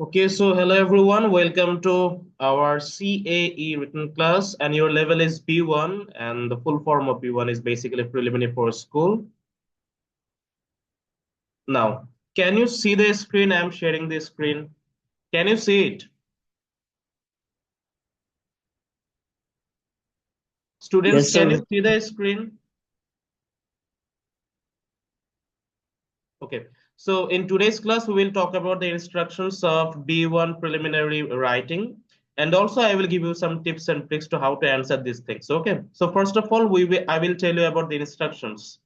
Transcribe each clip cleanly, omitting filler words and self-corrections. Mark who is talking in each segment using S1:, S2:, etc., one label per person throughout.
S1: Okay, so hello everyone, welcome to our CAE written class, and your level is B1, and the full form of B1 is basically preliminary for school. Now, can you see the screen? I'm sharing the screen. Can you see it? Students,
S2: Yes,
S1: can you
S2: sir.
S1: see the screen? Okay, so in today's class, we will talk about the instructions of B1 preliminary writing. And also, I will give you some tips and tricks to how to answer these things. Okay, so first of all, I will tell you about the instructions.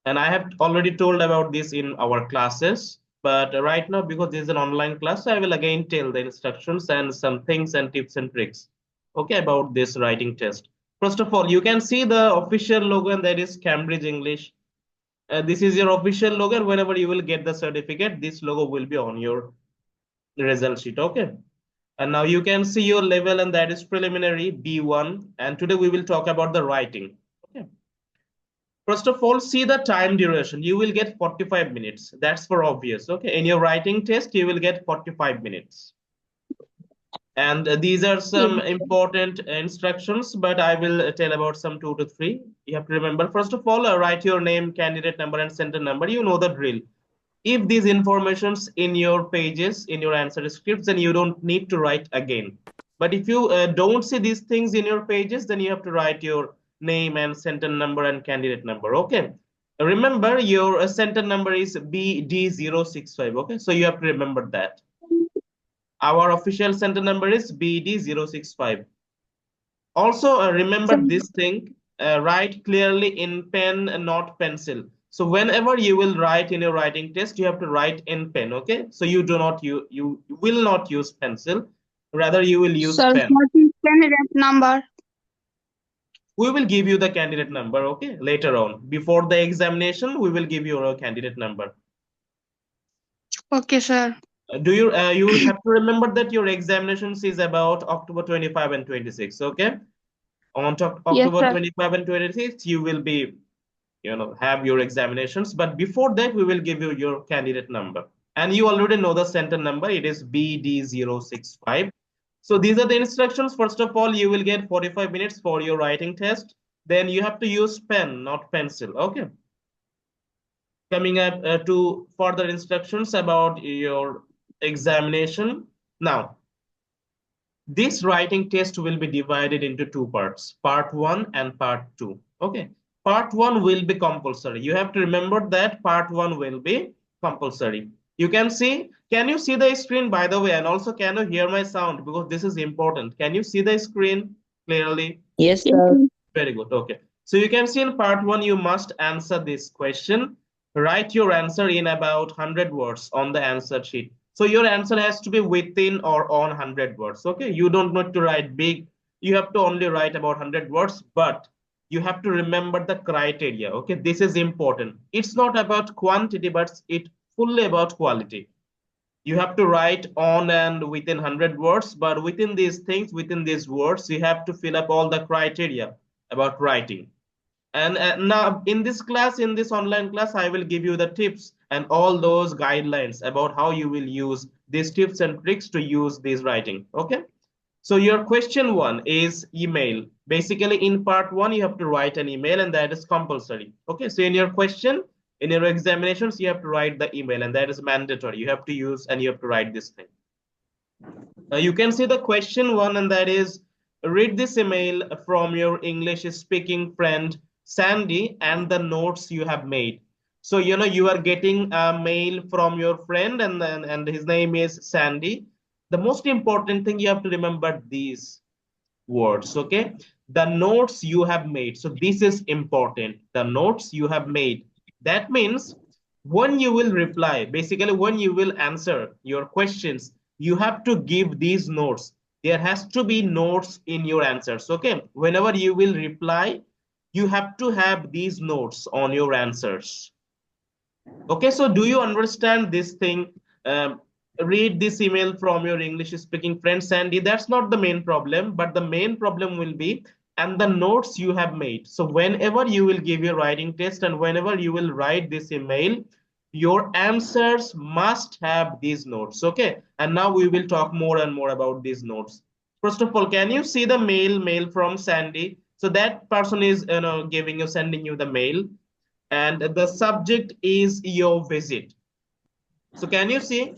S1: And I have already told about this in our classes, but right now, because this is an online class, I will again tell the instructions and some things and tips and tricks, okay, about this writing test. First of all, you can see the official logo, and that is Cambridge English. This is your official logo, and whenever you will get the certificate, this logo will be on your result sheet, okay? And now you can see your level, and that is preliminary B1. And today we will talk about the writing, okay? First of all, see the time duration. You will get 45 minutes. That's for obvious. Okay. In your writing test, you will get 45 minutes. And these are some
S2: Yes.
S1: important instructions, but I will tell about some two to three. You have to remember, first of all, write your name, candidate number, and center number. You know the drill. If these informations in your pages, in your answer scripts, then you don't need to write again. But if you don't see these things in your pages, then you have to write your name and center number and candidate number. Okay. Remember your center number is BD065. Okay. So you have to remember that. Our official center number is BD065. Also,
S2: Sir,
S1: remember this thing, write clearly in pen and not pencil. So whenever you will write in your writing test, you have to write in pen, okay? So you will not use pencil, rather you will use
S2: sir,
S1: pen.
S2: what is candidate number?
S1: We will give you the candidate number, okay, later on. Before the examination, we will give you a candidate number.
S2: Okay, sir.
S1: You have to remember that your examinations is about October 25 and 26, okay? On
S2: Yes,
S1: October
S2: sir.
S1: 25 and 26, you will be have your examinations, but before that we will give you your candidate number, and you already know the center number. It is BD065. So these are the instructions. First of all, you will get 45 minutes for your writing test. Then you have to use pen, not pencil. Okay. Coming up to further instructions about your examination. Now, this writing test will be divided into two parts, part one and part two. Okay. Part one will be compulsory. You have to remember that part one will be compulsory. You can you see the screen, by the way? And also, can you hear my sound? Because this is important. Can you see the screen clearly?
S2: Yes, Yes, sir. sir.
S1: Very good. Okay. So you can see in part one, you must answer this question. Write your answer in about 100 words on the answer sheet. So your answer has to be within or on 100 words. Okay. You don't need to write big. You have to only write about 100 words, but you have to remember the criteria. Okay. This is important. It's not about quantity, but it's fully about quality. You have to write on and within 100 words, but within these things, within these words, you have to fill up all the criteria about writing. And now in this class, in this online class, I will give you the tips and all those guidelines about how you will use these tips and tricks to use this writing. Okay. So your question one is email. Basically, in part one, you have to write an email, and that is compulsory. Okay. So in your question, in your examinations, you have to write the email, and that is mandatory. You have to use and you have to write this thing. You can see the question one, and that is read this email from your English speaking friend Sandy and the notes you have made. So, you are getting a mail from your friend, and his name is Sandy. The most important thing you have to remember these words, okay? The notes you have made. So, this is important. The notes you have made. That means when you will reply, basically, when you will answer your questions, you have to give these notes. There has to be notes in your answers, okay? Whenever you will reply, you have to have these notes on your answers. Okay, so do you understand this thing? Read this email from your English speaking friend Sandy. That's not the main problem, but the main problem will be and the notes you have made. So whenever you will give your writing test and whenever you will write this email, your answers must have these notes. Okay, and now we will talk more and more about these notes. First of all, can you see the mail from Sandy? So that person is, giving you, sending you the mail, and the subject is your visit. So can you see,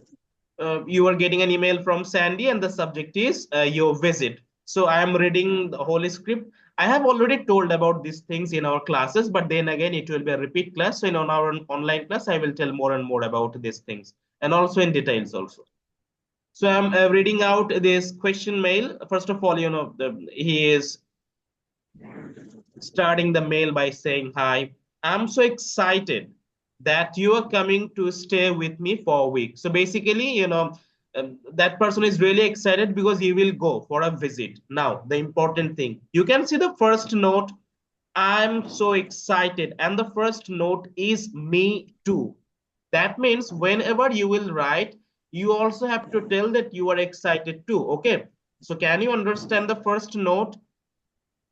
S1: you are getting an email from Sandy and the subject is your visit. So I am reading the whole script. I have already told about these things in our classes, but then again, it will be a repeat class. So in our online class, I will tell more and more about these things and also in details also. So I'm reading out this question mail. First of all, he is starting the mail by saying, "Hi, I'm so excited that you are coming to stay with me for a week." So basically, that person is really excited because he will go for a visit. Now, the important thing, you can see the first note, "I'm so excited," and the first note is "me too." That means whenever you will write, you also have to tell that you are excited too. Okay. So can you understand the first note?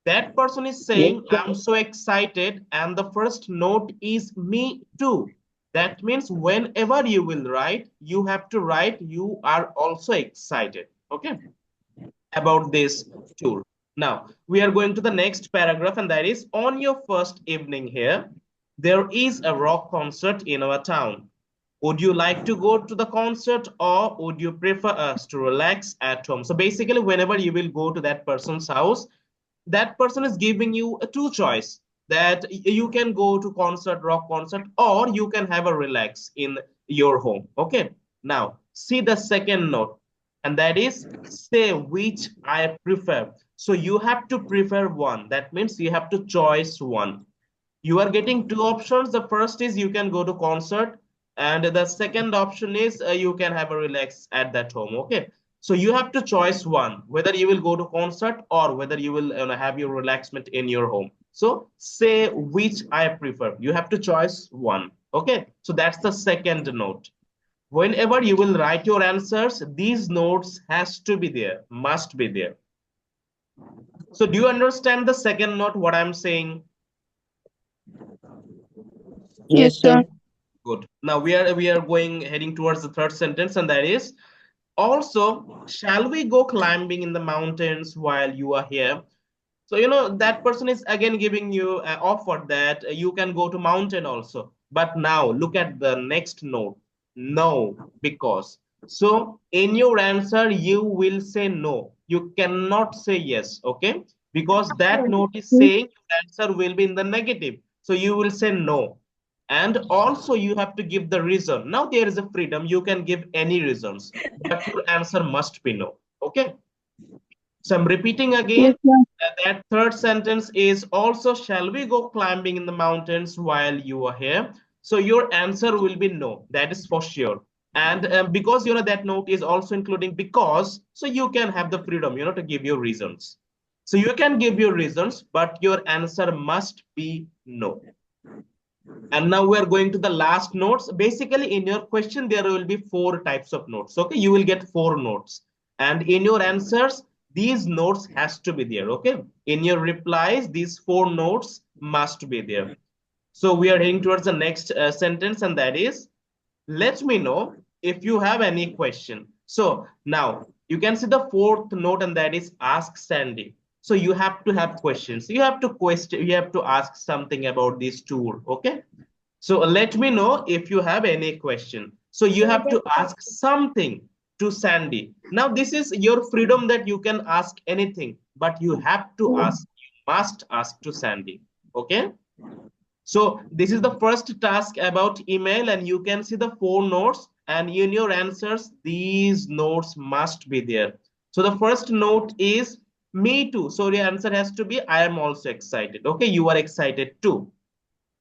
S1: That person is saying, "I'm so excited," and the first note is "me too." That means whenever you will write, you have to write, "You are also excited." Okay, about this tour. Now, we are going to the next paragraph, and that is, "On your first evening here, there is a rock concert in our town. Would you like to go to the concert, or would you prefer us to relax at home?" So basically, whenever you will go to that person's house, that person is giving you a two choice, that you can go to concert, rock concert, or you can have a relax in your home. Okay, now see the second note, and that is, "say which I prefer." So you have to prefer one. That means you have to choice one. You are getting two options. The first is you can go to concert, and the second option is you can have a relax at that home. Okay, so you have to choice one, whether you will go to concert or whether you will have your relaxment in your home. So say which I prefer, you have to choice one. Okay, so that's the second note. Whenever you will write your answers, these notes has to be there, must be there. So do you understand the second note, what I'm saying?
S2: Yes, sir.
S1: Good. Now we are going heading towards the third sentence, and that is, "also, shall we go climbing in the mountains while you are here?" So that person is again giving you an offer that you can go to mountain also. But now look at the next note. No, because. So in your answer, you will say no. You cannot say yes, okay? Because that note is saying your answer will be in the negative. So you will say no. And also you have to give the reason. Now there is a freedom. You can give any reasons, but your answer must be no. Okay. So I'm repeating again.
S2: Yes, sir.
S1: That third sentence is also, "shall we go climbing in the mountains while you are here?" So your answer will be no. That is for sure. And because that note is also including because, so you can have the freedom to give your reasons. So you can give your reasons, but your answer must be no. And now we are going to the last notes. Basically, in your question, there will be four types of notes. Okay, you will get four notes. And in your answers, these notes has to be there. Okay, in your replies, these four notes must be there. So we are heading towards the next sentence, and that is, "let me know if you have any question." So now you can see the fourth note, and that is, "ask Sandy." So you have to have questions. You have to question. You have to ask something about this tour. Okay. So let me know if you have any question. So you have to ask something to Sandy. Now this is your freedom that you can ask anything, but you have to ask. You must ask to Sandy. Okay. So this is the first task about email, and you can see the four notes, and in your answers, these notes must be there. So the first note is "me too." So your answer has to be "I am also excited." Okay, you are excited too.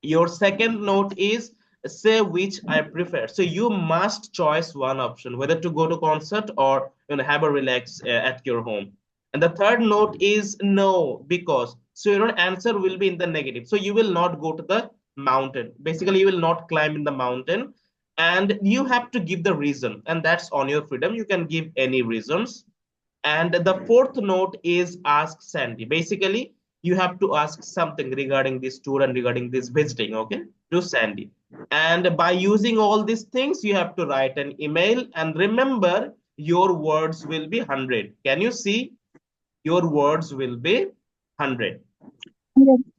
S1: Your second note is "say which I prefer." So you must choose one option, whether to go to concert or have a relax at your home. And the third note is "no," because. So your answer will be in the negative. So you will not go to the mountain. Basically, you will not climb in the mountain. And you have to give the reason. And that's on your freedom. You can give any reasons. And the fourth note is "ask Sandy." Basically, you have to ask something regarding this tour and regarding this visiting, okay, to Sandy. And by using all these things, you have to write an email. And remember, your words will be 100. Can you see? Your words will be 100.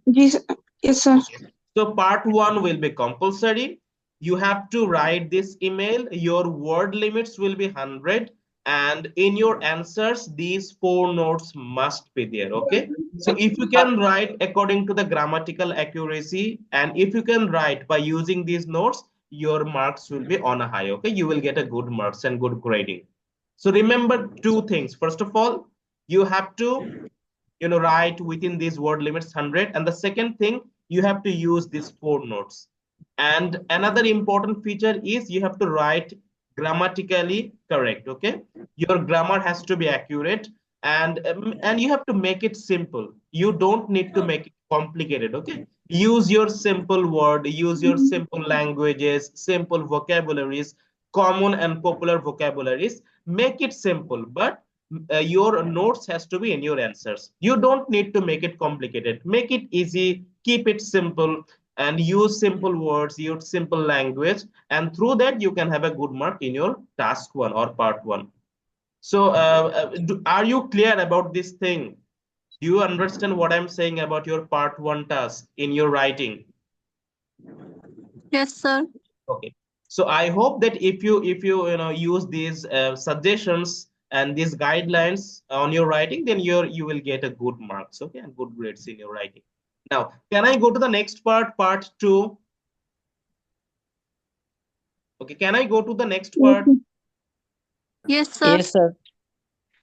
S2: Yes, yes, sir.
S1: Okay. So part one will be compulsory. You have to write this email. Your word limits will be 100. And in your answers, these 4 notes must be there. Okay. So if you can write according to the grammatical accuracy, and if you can write by using these notes, your marks will be on a high. Okay. You will get a good marks and good grading. So remember 2 things. First of all, you have to write within these word limits 100, and the second thing, you have to use these 4 notes. And another important feature is you have to write grammatically correct. Okay, your grammar has to be accurate, and you have to make it simple. You don't need to make it complicated. Okay, use your simple word, use your simple languages, simple vocabularies, common and popular vocabularies. Make it simple, but your notes has to be in your answers. You don't need to make it complicated. Make it easy, keep it simple, and use simple words, use simple language, and through that you can have a good mark in your task one or part one. So are you clear about this thing? Do you understand what I'm saying about your part one task in your writing?
S2: Yes, sir.
S1: Okay. So I hope that if you use these suggestions and these guidelines on your writing, then you will get a good marks, okay, and good grades in your writing. Now, can I go to the next part, part two? Okay, can I go to the next part?
S2: Yes, sir.
S3: Yes, sir.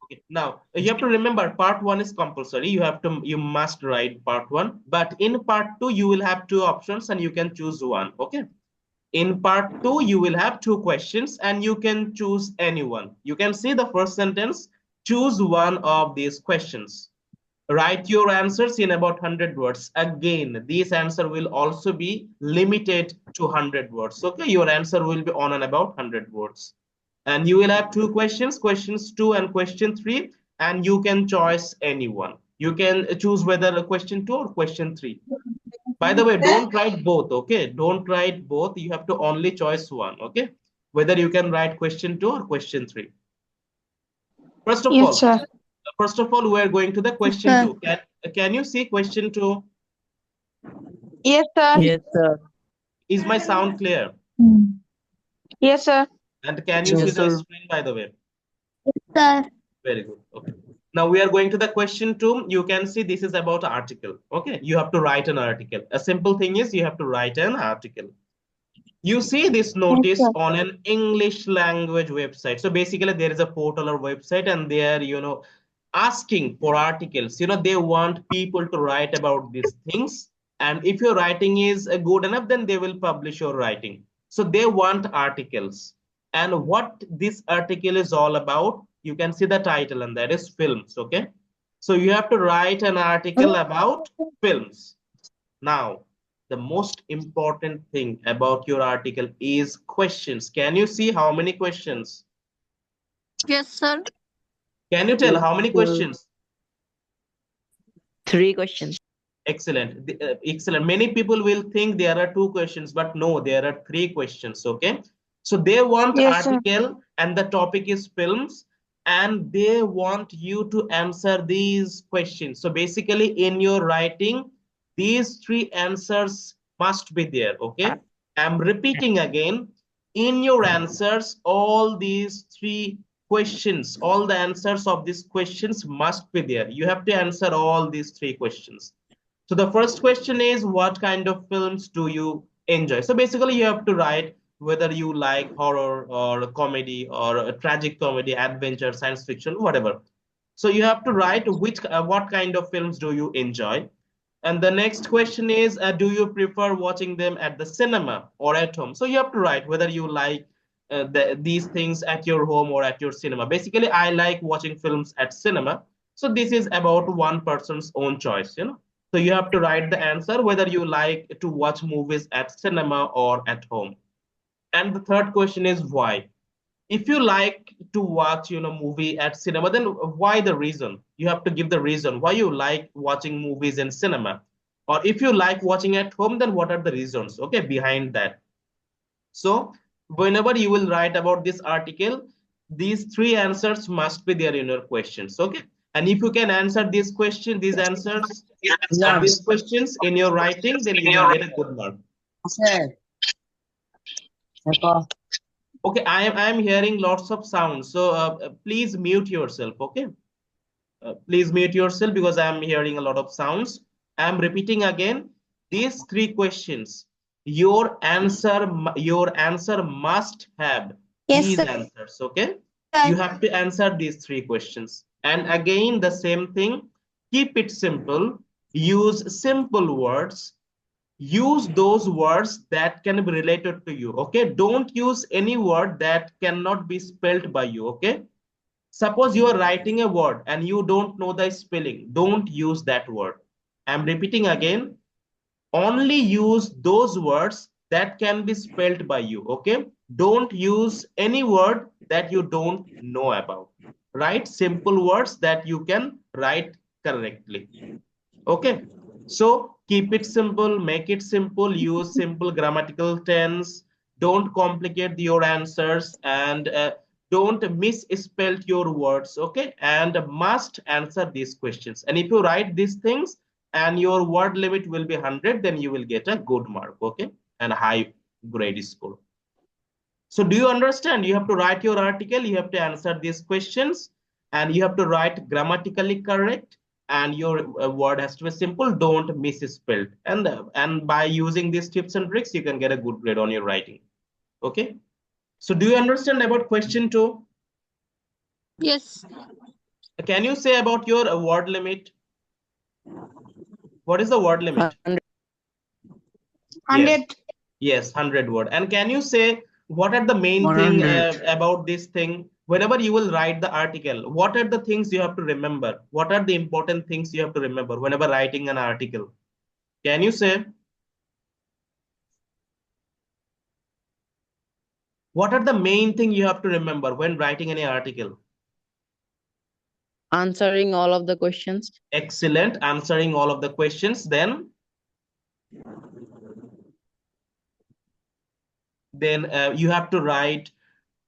S1: Okay. Now you have to remember part one is compulsory. You must write part one, but in part two you will have 2 options and you can choose one. Okay. In part two, you will have 2 questions and you can choose anyone. You can see the first sentence, choose one of these questions. Write your answers in about 100 words. Again, this answer will also be limited to 100 words. Okay, your answer will be on and about 100 words. And you will have 2 questions, questions 2 and question 3, and you can choose anyone. You can choose whether a question 2 or question 3. By the way, don't write both, okay? Don't write both. You have to only choose one, okay? Whether you can write question 2 or question 3. First of
S2: Yes,
S1: all,
S2: sir.
S1: we are going to the question
S2: Sir.
S1: 2. Can you see question 2?
S2: Yes, sir.
S3: Yes, sir.
S1: Is my sound clear?
S2: Yes, sir.
S1: And can you
S3: Yes,
S1: see the
S3: sir.
S1: screen, by the way?
S2: Sir.
S1: Very good. Okay. Now we are going to the question 2. You can see this is about article. Okay. You have to write an article. A simple thing is you have to write an article. You see this notice
S2: sir.
S1: on an English language website. So basically there is a portal or website and they are, asking for articles. They want people to write about these things. And if your writing is good enough, then they will publish your writing. So they want articles. And what this article is all about, you can see the title, and that is films. Okay. So you have to write an article about films. Now, the most important thing about your article is questions. Can you see how many questions?
S2: Yes, sir.
S1: Can you tell
S3: Yes,
S1: how many
S3: sir.
S1: questions?
S3: 3 questions.
S1: Excellent. Excellent. Many people will think there are 2 questions, but no, there are 3 questions. Okay. So they want
S2: Yes, sir.
S1: article and the topic is films, and they want you to answer these questions. So basically in your writing, these 3 answers must be there. Okay. I'm repeating again. In your answers, all these 3 questions, all the answers of these questions must be there. You have to answer all these 3 questions. So the first question is, what kind of films do you enjoy? So basically you have to write whether you like horror or comedy or a tragic comedy, adventure, science fiction, whatever. So you have to write what kind of films do you enjoy? And the next question is, do you prefer watching them at the cinema or at home? So you have to write whether you like these things at your home or at your cinema. Basically, I like watching films at cinema. So this is about one person's own choice. So you have to write the answer whether you like to watch movies at cinema or at home. And the third question is why. If you like to watch movie at cinema, then why the reason? You have to give the reason why you like watching movies in cinema. Or if you like watching at home, then what are the reasons, okay, behind that? So whenever you will write about this article, these three answers must be there in your questions. Okay. And if you can answer this question, these answers of these questions in your writing, then you will get a good mark. Okay, I am hearing lots of sounds. So please mute yourself. Okay. Please mute yourself because I am hearing a lot of sounds. I am repeating again. These three questions, your answer must have
S2: Yes,
S1: these
S2: sir.
S1: answers. Okay. You have to answer these three questions. And again, the same thing. Keep it simple. Use simple words. Use those words that can be related to you. Okay. Don't use any word that cannot be spelled by you. Okay. Suppose you are writing a word and you don't know the spelling. Don't use that word. I'm repeating again. Only use those words that can be spelled by you. Okay. Don't use any word that you don't know about. Write simple words that you can write correctly. Okay. So keep it simple, make it simple, use simple grammatical tense. Don't complicate your answers and don't misspell your words. Okay. And must answer these questions. And if you write these things and your word limit will be 100, then you will get a good mark. Okay. And a high grade score. So do you understand? You have to write your article, you have to answer these questions, and you have to write grammatically correct, and your word has to be simple, don't misspell. And by using these tips and tricks, you can get a good grade on your writing. Okay. So do you understand about question 2?
S2: Yes.
S1: Can you say about your word limit? What is the word limit?
S2: 100.
S1: Yes, 100 word. And can you say what are the main thing about this thing? Whenever you will write the article, what are the things you have to remember? What are the important things you have to remember whenever writing an article? Can you say? What are the main thing you have to remember when writing any article?
S3: Answering all of the questions.
S1: Excellent. Answering all of the questions. Then you have to write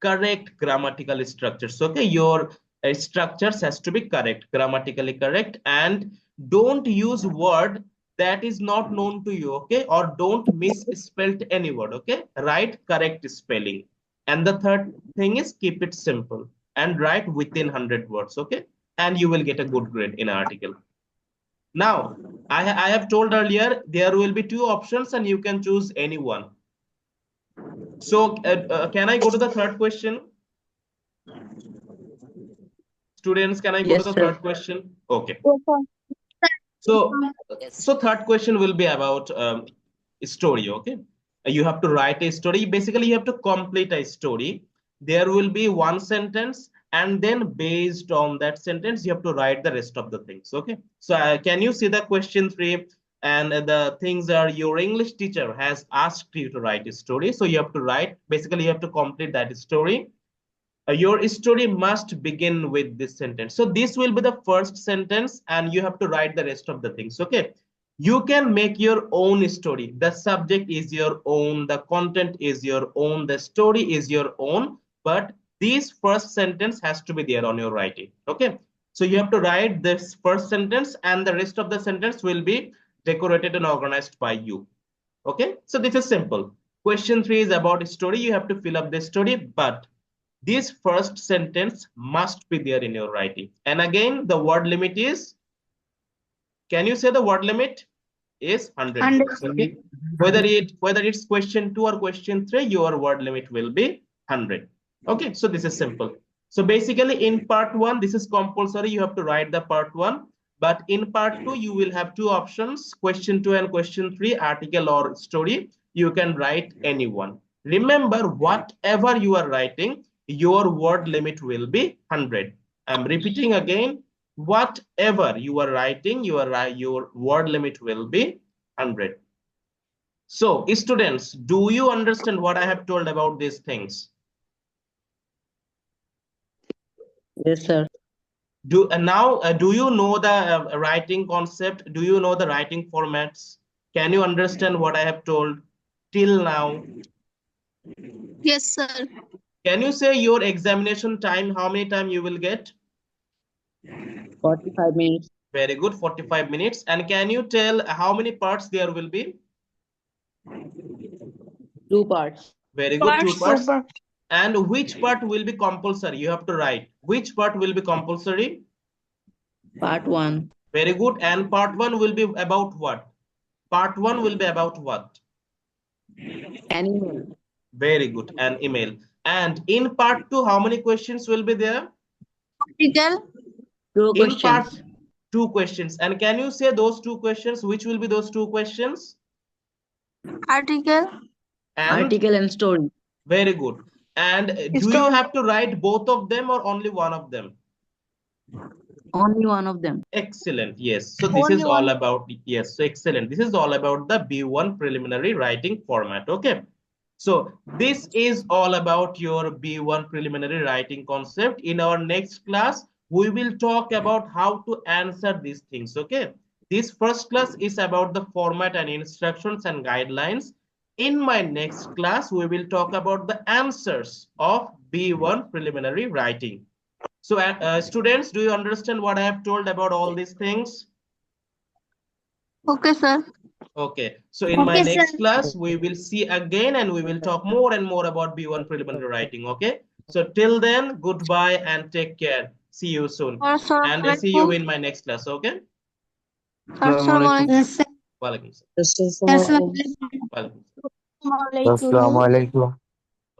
S1: correct grammatical structures. Okay, your structures has to be correct, grammatically correct, and don't use word that is not known to you. Okay, or don't misspell any word. Okay, write correct spelling. And the third thing is keep it simple and write within 100 words. Okay, and you will get a good grade in an article. Now, I have told earlier there will be two options and you can choose any one. So can I go to the third question? Students, can I go to the third question? Okay. So third question will be about story. Okay. You have to write a story. Basically, you have to complete a story. There will be one sentence, and then based on that sentence, you have to write the rest of the things. Okay. So can you see the question 3? And the things are your English teacher has asked you to write a story. So you have to write, basically, you have to complete that story. Your story must begin with this sentence. So this will be the first sentence and you have to write the rest of the things. Okay. You can make your own story. The subject is your own. The content is your own. The story is your own. But this first sentence has to be there on your writing. Okay. So you have to write this first sentence and the rest of the sentence will be decorated and organized by you. Okay. So this is simple. Question 3 is about story. You have to fill up the story, but this first sentence must be there in your writing. And again, the word limit is, can you say the word limit is 100 words? Okay. Whether it's question 2 or question 3, your word limit will be 100. Okay. So this is simple. So basically in part 1, this is compulsory. You have to write the part 1. But in part 2, you will have two options, question 2 and question 3, article or story. You can write any one. Remember, whatever you are writing, your word limit will be 100. I'm repeating again, whatever you are writing, your word limit will be 100. So students, do you understand what I have told about these things?
S3: Yes, sir.
S1: Do you know the writing concept? Do you know the writing formats? Can you understand what I have told till now?
S2: Yes, sir.
S1: Can you say your examination time, how many time you will get?
S3: 45 minutes.
S1: Very good, 45 minutes. And can you tell how many parts there will be?
S3: 2 parts.
S1: Very good, 2 parts.
S2: Super.
S1: And which part will be compulsory? You have to write. Which part will be compulsory?
S3: Part 1.
S1: Very good. And part 1 will be about what? Part 1 will be about what?
S3: Animal.
S1: Very good. An email. And in part 2, how many questions will be there?
S2: Article.
S3: 2
S1: In part
S3: questions.
S1: 2 questions. And can you say those 2 questions? Which will be those 2 questions?
S2: Article.
S1: And
S3: Article and story.
S1: very good. And do you have to write both of them or only one of them?
S3: Only one of them.
S1: Excellent. Yes. So this is all about, yes. So excellent. This is all about the B1 preliminary writing format. Okay. So this is all about your B1 preliminary writing concept. In our next class, we will talk about how to answer these things. Okay. This first class is about the format and instructions and guidelines. In my next class, we will talk about the answers of B1 preliminary writing. So students, do you understand what I have told about all these things?
S2: Okay, sir.
S1: Okay. So in my next class, we will see again and we will talk more and more about B1 preliminary writing. Okay. So till then, goodbye and take care. See you soon. And I see you in my next class. Okay.
S2: Assalamualaikum.
S1: Walaikum salam.
S3: Yes, sir.
S1: Walaikum salam.
S4: Assalamualaikum.